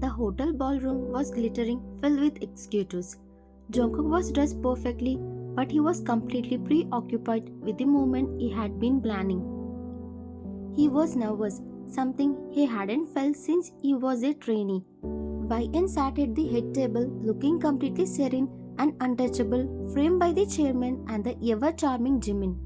The hotel ballroom was glittering, filled with executives. Jungkook was dressed perfectly, but he was completely preoccupied with the moment he had been planning. He was nervous, something he hadn't felt since he was a trainee. YN sat at the head table looking completely serene and untouchable, framed by the chairman and the ever-charming Jimin.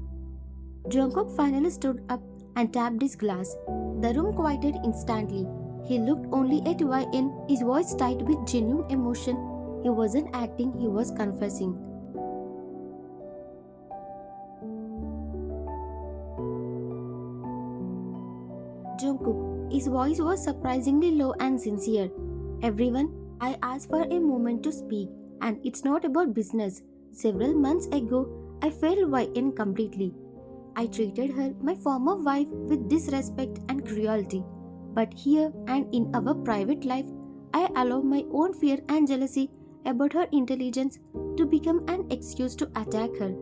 Jungkook finally stood up and tapped his glass. The room quieted instantly. He looked only at YN, his voice tight with genuine emotion. He wasn't acting, he was confessing. Jungkook, his voice was surprisingly low and sincere. Everyone, I asked for a moment to speak, and it's not about business. Several months ago, I failed YN completely. I treated her, my former wife, with disrespect and cruelty. But here and in our private life, I allow my own fear and jealousy about her intelligence to become an excuse to attack her.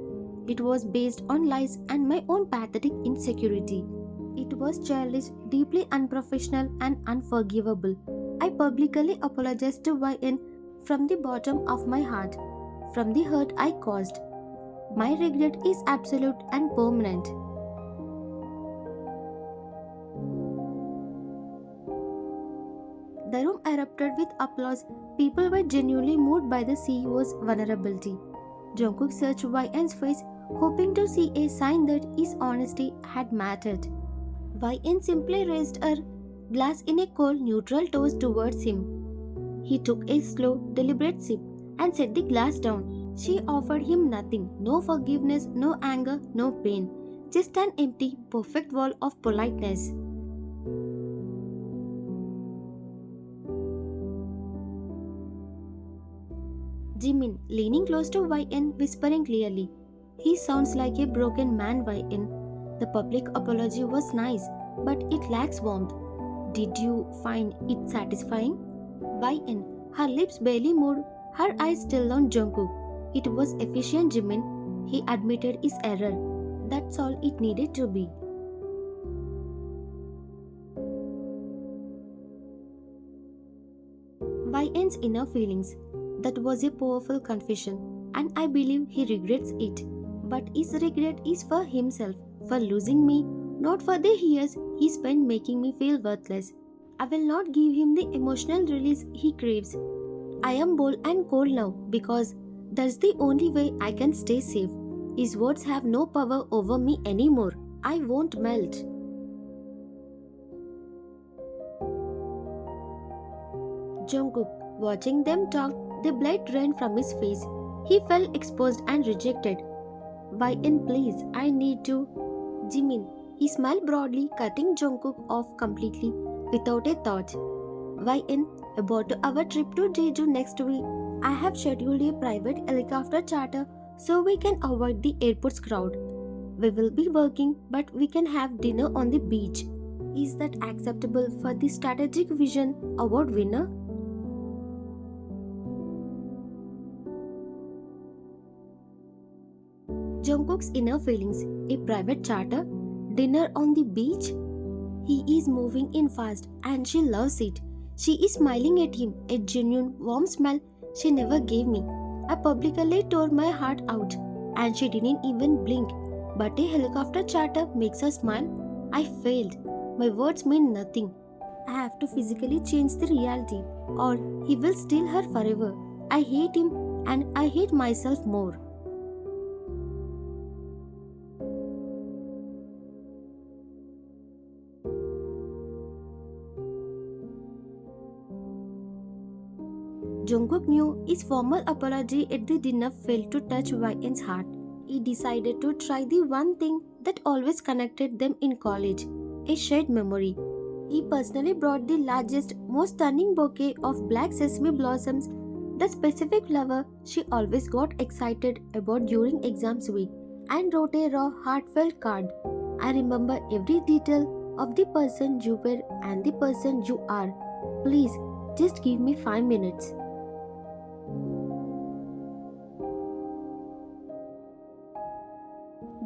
It was based on lies and my own pathetic insecurity. It was childish, deeply unprofessional, and unforgivable. I publicly apologized to YN from the bottom of my heart, from the hurt I caused. My regret is absolute and permanent. The room erupted with applause. People were genuinely moved by the CEO's vulnerability. Jungkook searched YN's face, hoping to see a sign that his honesty had mattered. YN simply raised her glass in a cold, neutral toast towards him. He took a slow, deliberate sip and set the glass down. She offered him nothing, no forgiveness, no anger, no pain, just an empty, perfect wall of politeness. Jimin, leaning close to YN, whispering clearly, he sounds like a broken man, YN. The public apology was nice, but it lacks warmth. Did you find it satisfying? YN, her lips barely moved, her eyes still on Jungkook. It was efficient, Jimin. He admitted his error. That's all it needed to be. YN's inner feelings. That was a powerful confession, and I believe he regrets it. But his regret is for himself, for losing me, not for the years he spent making me feel worthless. I will not give him the emotional release he craves. I am bold and cold now because that's the only way I can stay safe. His words have no power over me anymore. I won't melt. Jungkook, watching them talk, the blood drained from his face. He felt exposed and rejected. YN, please, I need to. Jimin, he smiled broadly, cutting Jungkook off completely without a thought. YN, about our trip to Jeju next week, I have scheduled a private helicopter charter so we can avoid the airport's crowd. We will be working, but we can have dinner on the beach. Is that acceptable for the Strategic Vision Award winner? Jungkook's inner feelings, a private charter, dinner on the beach. He is moving in fast and she loves it. She is smiling at him, a genuine warm smile she never gave me. I publicly tore my heart out and she didn't even blink. But a helicopter charter makes her smile. I failed. My words mean nothing. I have to physically change the reality or he will steal her forever. I hate him and I hate myself more. Jungkook knew his formal apology at the dinner failed to touch YN's heart. He decided to try the one thing that always connected them in college, a shared memory. He personally brought the largest, most stunning bouquet of black sesame blossoms, the specific flower she always got excited about during exams week, and wrote a raw, heartfelt card. I remember every detail of the person you were and the person you are. Please, just give me 5 minutes.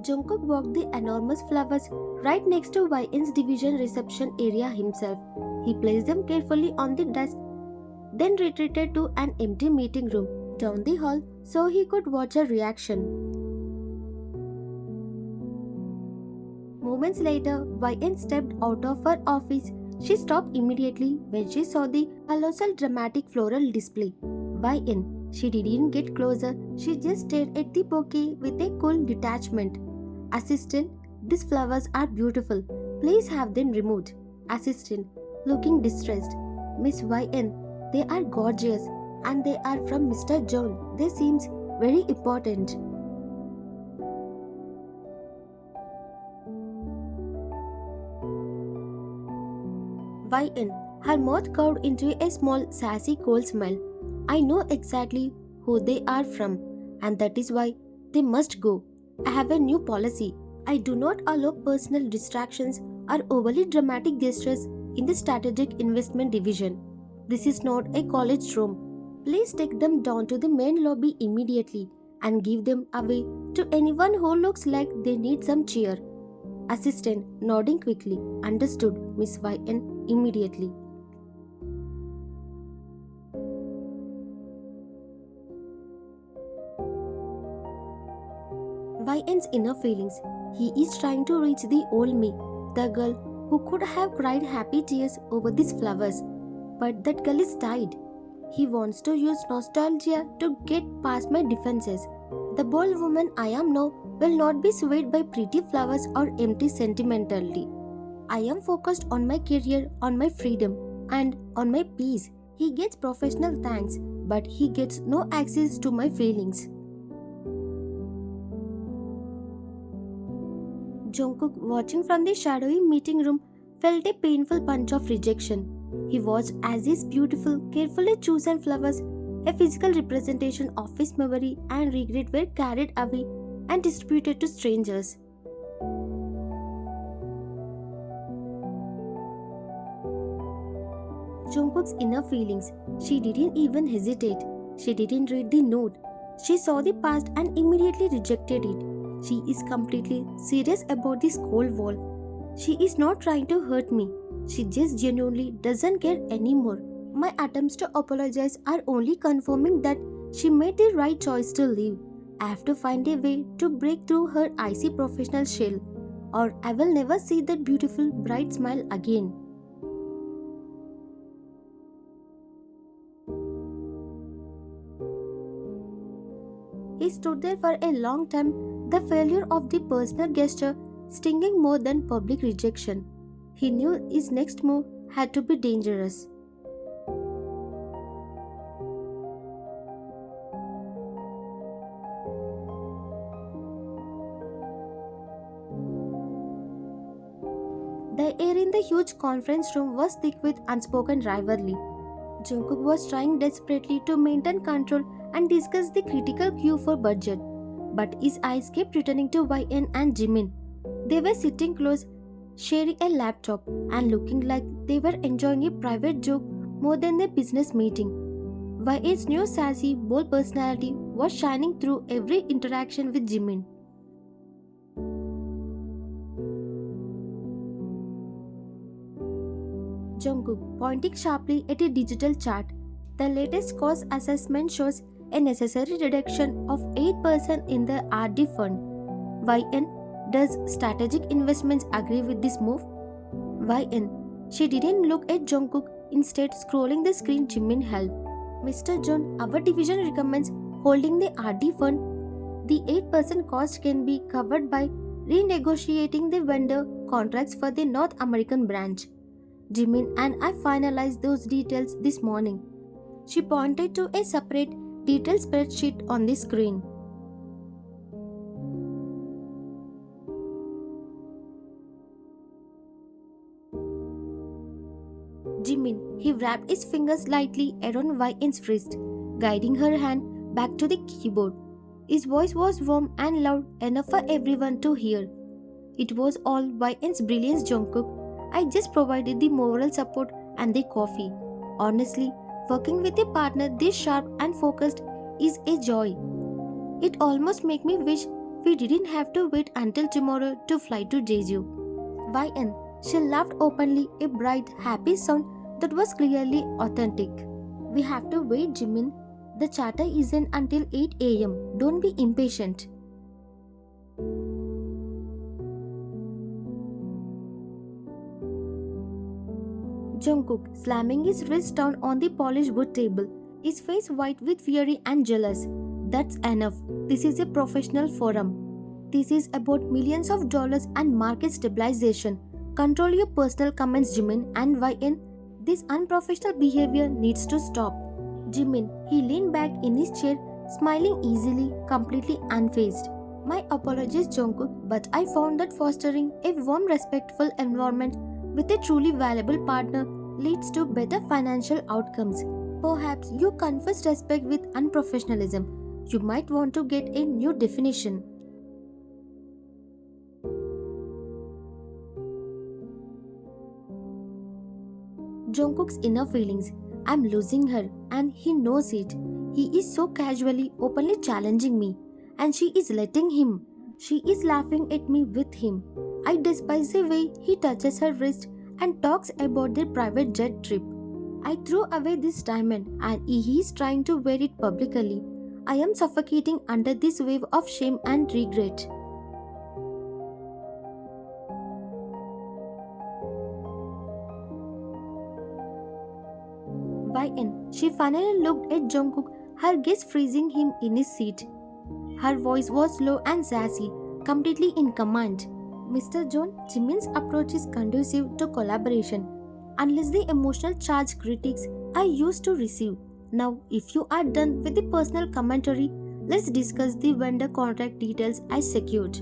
Jungkook walked the enormous flowers right next to YN's division reception area himself. He placed them carefully on the desk then retreated to an empty meeting room down the hall so he could watch her reaction. Moments later, YN stepped out of her office. She stopped immediately when she saw the colossal dramatic floral display. YN. She didn't get closer, she just stared at the bouquet with a cool detachment. Assistant, these flowers are beautiful. Please have them removed. Assistant, looking distressed. Miss YN, they are gorgeous and they are from Mr. John. They seems very important. YN, her mouth curved into a small sassy cold smile. I know exactly who they are from, and that is why they must go. I have a new policy. I do not allow personal distractions or overly dramatic gestures in the strategic investment division. This is not a college room. Please take them down to the main lobby immediately and give them away to anyone who looks like they need some cheer. Assistant, nodding quickly, understood Miss YN immediately. YN's inner feelings. He is trying to reach the old me, the girl who could have cried happy tears over these flowers. But that girl is tied. He wants to use nostalgia to get past my defenses. The bold woman I am now will not be swayed by pretty flowers or empty sentimentality. I am focused on my career, on my freedom, and on my peace. He gets professional thanks, but he gets no access to my feelings. Jungkook, watching from the shadowy meeting room, felt a painful punch of rejection. He watched as his beautiful, carefully chosen flowers, a physical representation of his memory and regret, were carried away and distributed to strangers. Jungkook's inner feelings. She didn't even hesitate. She didn't read the note. She saw the past and immediately rejected it. She is completely serious about this cold wall. She is not trying to hurt me. She just genuinely doesn't care anymore. My attempts to apologize are only confirming that she made the right choice to leave. I have to find a way to break through her icy professional shell, or I will never see that beautiful, bright smile again. He stood there for a long time, the failure of the personal gesture stinging more than public rejection. He knew his next move had to be dangerous. The air in the huge conference room was thick with unspoken rivalry. Jungkook was trying desperately to maintain control and discuss the critical queue for budget, but his eyes kept returning to YN and Jimin. They were sitting close, sharing a laptop and looking like they were enjoying a private joke more than a business meeting. YN's new sassy, bold personality was shining through every interaction with Jimin. Jungkook, pointing sharply at a digital chart. The latest cost assessment shows a necessary reduction of 8% in the RD fund. YN, does strategic investments agree with this move? YN, she didn't look at Jungkook, instead scrolling the screen Jimin held. Mr. John, our division recommends holding the RD fund. The 8% cost can be covered by renegotiating the vendor contracts for the North American branch. Jimin and I finalized those details this morning. She pointed to a separate, detailed spreadsheet on the screen. Jimin, he wrapped his fingers lightly around YN's wrist, guiding her hand back to the keyboard. His voice was warm and loud enough for everyone to hear. It was all YN's brilliance, Jungkook. I just provided the moral support and the coffee. Honestly, working with a partner this sharp and focused is a joy. It almost makes me wish we didn't have to wait until tomorrow to fly to Jeju. YN, she laughed openly, a bright, happy sound that was clearly authentic. We have to wait, Jimin. The chatter isn't until 8 am. Don't be impatient. Jungkook slamming his wrist down on the polished wood table, his face white with fury and jealous. That's enough. This is a professional forum. This is about millions of dollars and market stabilization. Control your personal comments, Jimin, and YN. This unprofessional behavior needs to stop. Jimin, he leaned back in his chair, smiling easily, completely unfazed. My apologies, Jungkook, but I found that fostering a warm, respectful environment with a truly valuable partner leads to better financial outcomes. Perhaps you confused respect with unprofessionalism. You might want to get a new definition. Jungkook's inner feelings. I'm losing her, and he knows it. He is so casually, openly challenging me, and she is letting him. She is laughing at me with him. I despise the way he touches her wrist and talks about their private jet trip. I threw away this diamond, and he is trying to wear it publicly. I am suffocating under this wave of shame and regret. YN. She finally looked at Jungkook, her gaze freezing him in his seat. Her voice was low and sassy, completely in command. Mr. John, Jimin's approach is conducive to collaboration, unless the emotional charge critiques I used to receive. Now, if you are done with the personal commentary, let's discuss the vendor contract details I secured.